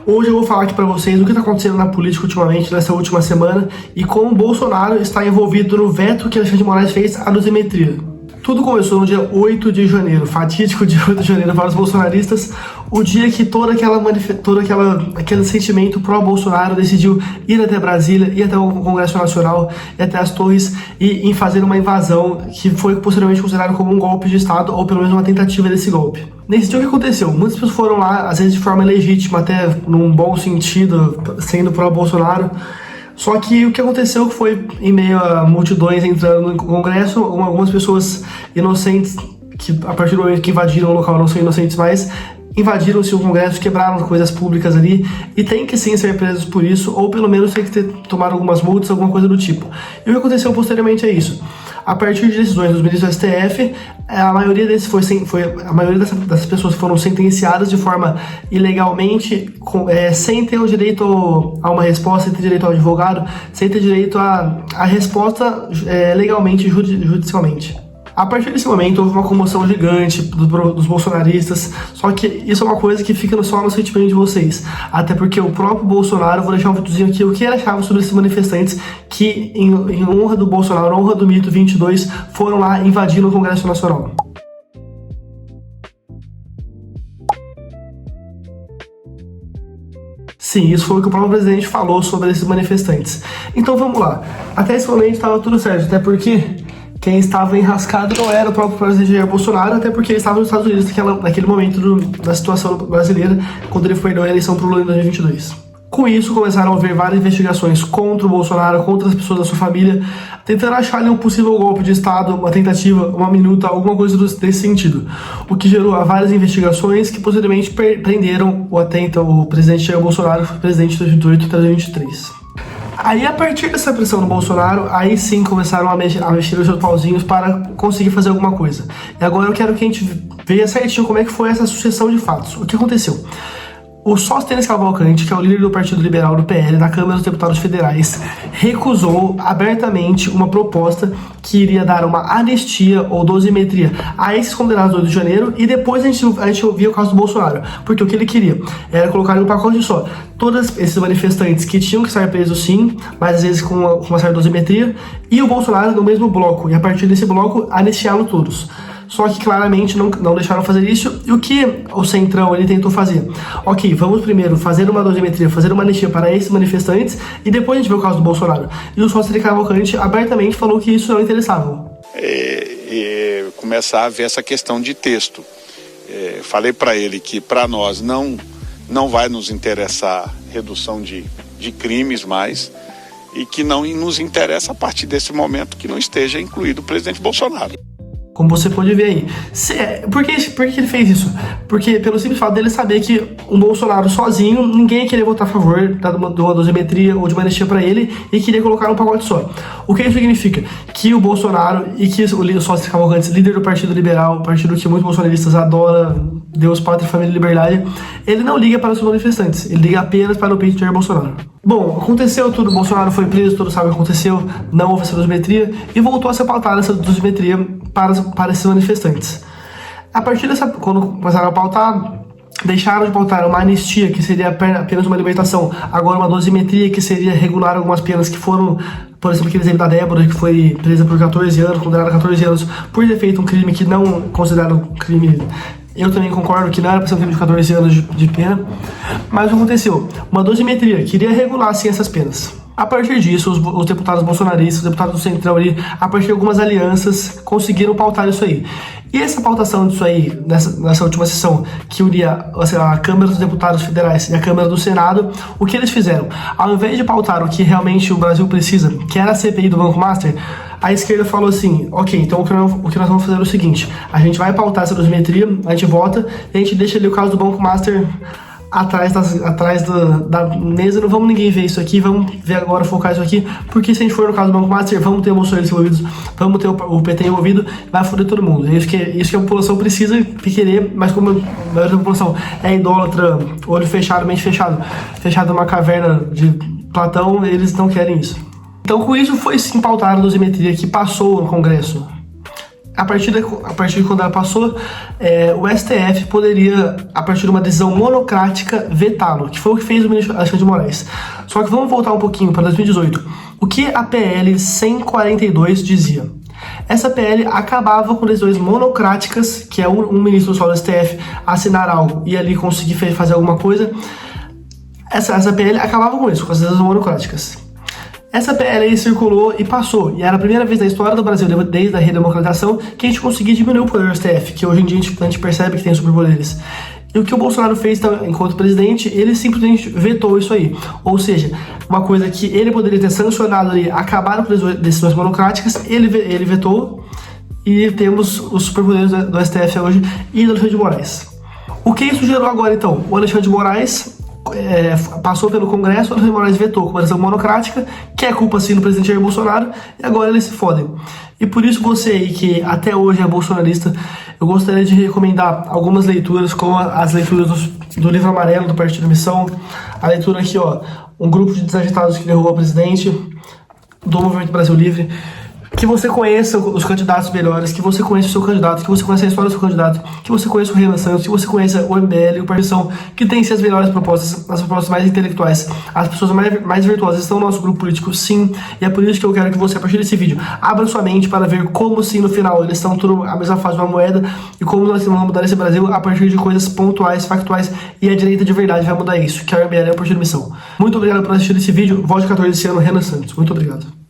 Hoje eu vou falar aqui para vocês o que está acontecendo na política ultimamente, nessa última semana, e como o Bolsonaro está envolvido no veto que Alexandre de Moraes fez à dosimetria. Tudo começou no dia 8 de janeiro, fatídico dia 8 de janeiro para os bolsonaristas, o dia que aquele sentimento pró-Bolsonaro decidiu ir até Brasília, ir até o Congresso Nacional, ir até as torres e em fazer uma invasão que foi posteriormente considerado como um golpe de Estado, ou pelo menos uma tentativa desse golpe. Nesse dia o que aconteceu? Muitas pessoas foram lá, às vezes de forma legítima, até num bom sentido, sendo pró-Bolsonaro. Só que o que aconteceu foi, em meio a multidões entrando no Congresso, algumas pessoas inocentes, que a partir do momento que invadiram o local não são inocentes mais, invadiram-se o Congresso, quebraram coisas públicas ali, e tem que sim ser presos por isso, ou pelo menos tem que tomar algumas multas, alguma coisa do tipo. E o que aconteceu posteriormente é isso. A partir de decisões dos ministros do STF, a maioria dessas pessoas foram sentenciadas de forma ilegalmente, sem ter o direito a uma resposta, sem ter direito ao advogado, sem ter direito a resposta legalmente, judicialmente. A partir desse momento houve uma comoção gigante dos bolsonaristas, só que isso é uma coisa que fica só no sentimento de vocês, até porque o próprio Bolsonaro, vou deixar um videozinho aqui, o que ele achava sobre esses manifestantes que, em honra do Bolsonaro, honra do mito 22, foram lá invadir o Congresso Nacional. Sim, isso foi o que o próprio presidente falou sobre esses manifestantes. Então vamos lá, até esse momento estava tudo certo, até porque quem estava enrascado não era o próprio presidente Jair Bolsonaro, até porque ele estava nos Estados Unidos naquele momento da situação brasileira, quando ele foi na eleição para o Lula em 2022. Com isso, começaram a haver várias investigações contra o Bolsonaro, contra as pessoas da sua família, tentando achar ali um possível golpe de Estado, uma tentativa, uma minuta, alguma coisa desse sentido. O que gerou várias investigações que posteriormente prenderam o presidente Jair Bolsonaro, presidente de 2018 até 2023. Aí, a partir dessa pressão do Bolsonaro, aí sim começaram a mexer os seus pauzinhos para conseguir fazer alguma coisa. E agora eu quero que a gente veja certinho como é que foi essa sucessão de fatos. O que aconteceu? O Sóstenes Cavalcante, que é o líder do Partido Liberal do PL na Câmara dos Deputados Federais, recusou abertamente uma proposta que iria dar uma anistia ou dosimetria a esses condenados do 8 de janeiro, e depois a gente ouvia o caso do Bolsonaro, porque o que ele queria era colocar em um pacote só todos esses manifestantes que tinham que estar presos sim, mas às vezes com uma certa dosimetria, e o Bolsonaro no mesmo bloco, e a partir desse bloco anistiá-lo todos. Só que claramente não deixaram fazer isso. E o que o Centrão ele tentou fazer? Ok, vamos primeiro fazer uma dosimetria, fazer uma anistia para esses manifestantes, e depois a gente vê o caso do Bolsonaro. E o Sóstenes Cavalcante abertamente falou que isso não interessava. Começar a ver essa questão de texto. Falei para ele que para nós não vai nos interessar redução de crimes mais, e que não nos interessa a partir desse momento que não esteja incluído o presidente Bolsonaro. Como você pode ver aí. Por que ele fez isso? Porque pelo simples fato dele saber que o Bolsonaro sozinho, ninguém ia querer votar a favor de uma dosimetria ou de uma anistia para ele, e queria colocar um pacote só. O que isso significa? Que o Bolsonaro e que o Sóstenes Cavalcante, líder do Partido Liberal, partido que muitos bolsonaristas adoram, Deus, Pátria, Família e Liberdade, ele não liga para os manifestantes, ele liga apenas para o peito de Jair Bolsonaro. Bom, aconteceu tudo, Bolsonaro foi preso, todos sabem o que aconteceu, não houve essa dosimetria, e voltou a ser pautada essa dosimetria para esses manifestantes. A partir quando começaram a pautar, deixaram de pautar uma anistia, que seria apenas uma libertação, agora uma dosimetria, que seria regular algumas penas que foram, por exemplo, aquele exemplo da Débora, que foi presa por 14 anos, condenada a 14 anos, por ter feito um crime que não considerado um crime. Eu também concordo que não era para ser um crime de 14 anos de pena, mas o que aconteceu? Uma dosimetria, queria regular sim essas penas. A partir disso, os deputados bolsonaristas, os deputados do Centrão ali, a partir de algumas alianças, conseguiram pautar isso aí. E essa pautação disso aí, nessa última sessão, que unia a Câmara dos Deputados Federais e a Câmara do Senado, o que eles fizeram? Ao invés de pautar o que realmente o Brasil precisa, que era a CPI do Banco Master, a esquerda falou assim, ok, então o que nós vamos fazer é o seguinte, a gente vai pautar essa dosimetria, a gente vota, e a gente deixa ali o caso do Banco Master atrás da mesa, não vamos ninguém ver isso aqui, vamos ver agora, focar isso aqui, porque se a gente for no caso do Banco Master, vamos ter bolsonaristas envolvidos, vamos ter o PT envolvido, vai foder todo mundo. Isso que a população precisa querer, mas como a maioria da população é idólatra, olho fechado, mente fechado numa caverna de Platão, eles não querem isso. Então com isso foi sim pautada a dosimetria que passou no Congresso. a partir de quando ela passou, o STF poderia, a partir de uma decisão monocrática, vetá-lo, que foi o que fez o ministro Alexandre de Moraes. Só que vamos voltar um pouquinho para 2018. O que a PL 142 dizia? Essa PL acabava com decisões monocráticas, que é um ministro só do STF assinar algo e ali conseguir fazer alguma coisa. Essa PL acabava com isso, com as decisões monocráticas. Essa PL aí circulou e passou, e era a primeira vez na história do Brasil, desde a redemocratização, que a gente conseguia diminuir o poder do STF, que hoje em dia a gente percebe que tem superpoderes. E o que o Bolsonaro fez enquanto presidente, ele simplesmente vetou isso aí. Ou seja, uma coisa que ele poderia ter sancionado ali, acabaram com decisões monocráticas, ele vetou, e temos os superpoderes do STF hoje e do Alexandre de Moraes. O que isso gerou agora então? O Alexandre de Moraes passou pelo Congresso, o Alexandre de Moraes vetou com uma decisão monocrática, que é culpa sim do presidente Jair Bolsonaro, e agora eles se fodem. E por isso você aí que até hoje é bolsonarista, eu gostaria de recomendar algumas leituras, como as leituras do Livro Amarelo do Partido Missão, a leitura aqui, ó, Um Grupo de Desagitados que Derrubou o Presidente, do Movimento Brasil Livre, que você conheça os candidatos melhores, que você conheça o seu candidato, que você conheça a história do seu candidato, que você conheça o Renan Santos, que você conheça o MBL, o Partição, que tem as melhores propostas, as propostas mais intelectuais. As pessoas mais virtuosas estão no nosso grupo político, sim, e é por isso que eu quero que você, a partir desse vídeo, abra sua mente para ver como, sim, no final, eles estão tudo a mesma face de uma moeda, e como nós vamos mudar esse Brasil a partir de coisas pontuais, factuais, e a direita de verdade vai mudar isso, que é o MBL, é o Partido Missão. Muito obrigado por assistir esse vídeo. Vote 14 esse ano, Renan Santos. Muito obrigado.